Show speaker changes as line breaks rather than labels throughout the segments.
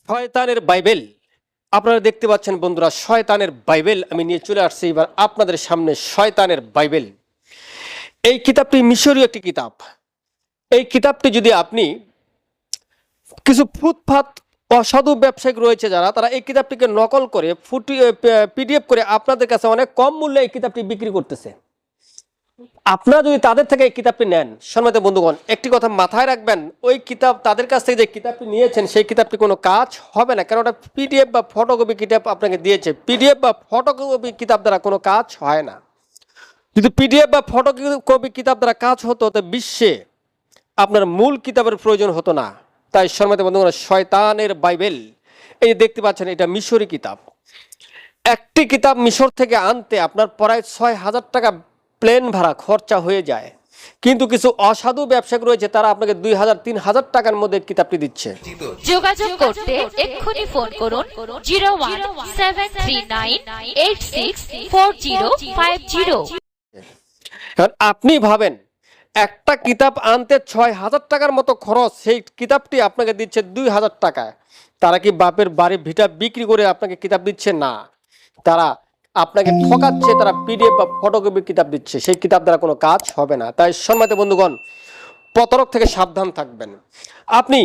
শয়তানের বাইবেল। আপনারা দেখতে পাচ্ছেন বন্ধুরা, শয়তানের বাইবেল আমি নিয়ে চলে আসছি এবার আপনাদের সামনে। শয়তানের বাইবেল, এই কিতাবটি মিশরীয় একটি কিতাব। এই কিতাবটি যদি আপনি কিছু ফুটপাত অসাধু ব্যবসায়িক রয়েছে যারা, তারা এই কিতাবটিকে নকল করে পিডিএফ করে আপনাদের কাছে অনেক কম মূল্যে এই কিতাবটি বিক্রি করতেছে। আপনারা যদি তাদের থেকে এই কিতাবটি নেন, সম্মানিত বন্ধুগণ, একটি কথা মাথায় রাখবেন, ওই কিতাব তাদের কাছ থেকে যে কিতাবটি নিয়েছেন সেই কিতাবটি কোনো কাজ হবে না, কারণ ওটা পিডিএফ বা ফটোকপি কিতাব আপনাকে দিয়েছে। পিডিএফ বা ফটোকপি কিতাব দ্বারা কোনো কাজ হয় না। যদি পিডিএফ বা ফটোকপি কিতাব দ্বারা কাজ হতো তো বিশ্বে আপনার মূল কিতাবের প্রয়োজন হতো না। তাই সম্মানিত বন্ধুগণ, শয়তানের বাইবেল এই দেখতে পাচ্ছেন, এটা মিশরি কিতাব। একটি কিতাব মিশর থেকে আনতে আপনার প্রায় ৬,০০০ টাকা প্লেন ভাড়া খরচা হয়ে যায়, কিন্তু কিছু অসাধু ব্যবসায়ী রয়েছে তারা আপনাকে ২,০০০-৩,০০০ টাকার মধ্যে কিতাবটি দিচ্ছে।
যোগাযোগ করতে এক্ষুনি ফোন করুন 0173986405
কারণ আপনি ভাবেন একটা কিতাব আনতে ৬,০০০ টাকার মতো খরচ, সেই কিতাবটি আপনাকে দিচ্ছে ২,০০০ টাকায়। তারা কি বাপের বাড়ি ভিটা বিক্রি করে আপনাকে কিতাব দিচ্ছে? না, তারা আপনাকে ঠকাচ্ছে। তারা পিডিএফ বা ফটোকপি কিতাব দিচ্ছে, সেই কিতাব দ্বারা কোনো কাজ হবে না। তাই সম্মানিত বন্ধুগণ, প্রতারক থেকে সাবধান থাকবেন। আপনি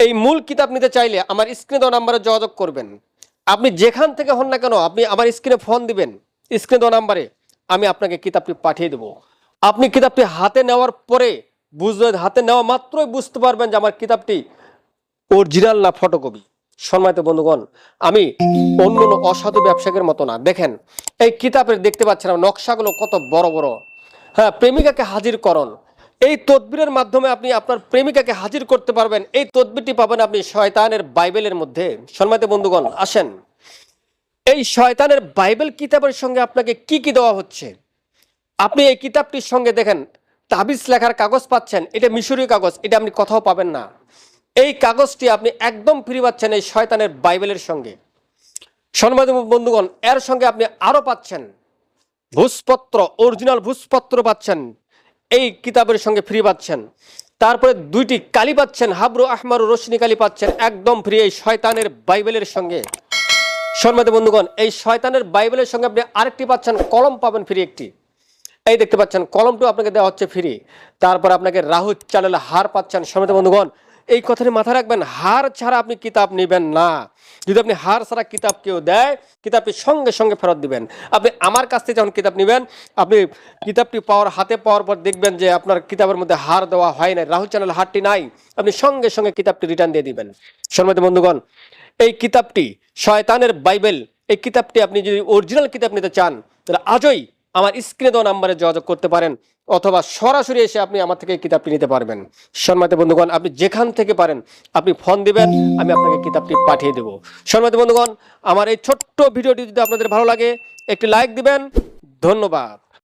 এই মূল কিতাব নিতে চাইলে আমার স্ক্রিনে দেওয়া নাম্বারে যোগাযোগ করবেন। আপনি যেখান থেকে হন না কেন, আপনি আমার স্ক্রিনে ফোন দিবেন, স্ক্রিনে দেওয়া নাম্বারে আমি আপনাকে কিতাবটি পাঠিয়ে দেবো। আপনি কিতাবটি হাতে নেওয়ার পরে বুঝবেন, হাতে নেওয়া মাত্রই বুঝতে পারবেন যে আমার কিতাবটি অরিজিনাল না ফটোকপি। সম্মানিত বন্ধুগণ, আমি অন্য অসাধু ব্যবসায়ীর মতো না। দেখেন এই কিতাবের দেখতে পাচ্ছেন নকশাগুলো কত বড় বড়। হ্যাঁ, প্রেমিকাকে হাজির করণ, এই তদবিরের মাধ্যমে আপনি আপনার প্রেমিকাকে হাজির করতে পারবেন। এই তদবিরটি পাবেন আপনি শয়তানের বাইবেলের মধ্যে। সম্মানিত বন্ধুগণ, আসেন এই শয়তানের বাইবেল কিতাবের সঙ্গে আপনাকে কি কি দেওয়া হচ্ছে। আপনি এই কিতাবটির সঙ্গে দেখেন তাবিজ লেখার কাগজ পাচ্ছেন, এটা মিশরীয় কাগজ, এটা আপনি কোথাও পাবেন না। এই কাগজটি আপনি একদম ফ্রি পাচ্ছেন এই শয়তানের বাইবেলের সঙ্গে। সম্মানিত বন্ধুগণ, এর সঙ্গে আপনি আরো পাচ্ছেন ভূষপত্র, অরিজিনাল ভূষপত্র পাচ্ছেন, এই কিতাবের সঙ্গে ফ্রি পাচ্ছেন। তারপরে 2টি কালি পাচ্ছেন, হাবরু আহমারু রোশনি কালি পাচ্ছেন একদম ফ্রি এই শয়তানের বাইবেলের সঙ্গে। সম্মানিত বন্ধুগণ, এই শয়তানের বাইবেলের সঙ্গে আপনি আরেকটি পাচ্ছেন, কলম পাবেন ফ্রি একটি। এই দেখতে পাচ্ছেন কলমটিও আপনাকে দেওয়া হচ্ছে ফ্রি। তারপর আপনাকে রাহু চালের হার পাচ্ছেন। সম্মানিত বন্ধুগণ, এই কথাটি মাথায় রাখবেন, হার ছাড়া আপনি কিতাব নেবেন না। যদি আপনি হার ছাড়া কিতাব কেউ দেয়, কিতাবটি সঙ্গে সঙ্গে ফেরত দিবেন। আপনি আমার কাছ থেকে যখন কিতাব নেবেন, আপনি কিতাবটি হাতে পাওয়ার পর দেখবেন যে আপনার কিতাবের মধ্যে হার দেওয়া হয় না, রাহু চ্যানেল হারটি নাই, আপনি সঙ্গে সঙ্গে কিতাবটি রিটার্ন দিয়ে দিবেন। সম্মানিত বন্ধুগণ, এই কিতাবটি শয়তানের বাইবেল, এই কিতাবটি আপনি যদি অরিজিনাল কিতাব নিতে চান তাহলে আজই আমার স্ক্রিনে দেওয়া নাম্বারে যোগাযোগ করতে পারেন, অথবা সরাসরি এসে আপনি আমার থেকে কিতাবটি নিতে পারবেন। সম্মানিত বন্ধুগণ, আপনি যেখান থেকে পারেন আপনি ফোন দিবেন, আমি আপনাকে কিতাবটি পাঠিয়ে দেব। সম্মানিত বন্ধুগণ, আমার এই ছোট্ট ভিডিওটি যদি আপনাদের ভালো লাগে একটি লাইক দিবেন। ধন্যবাদ।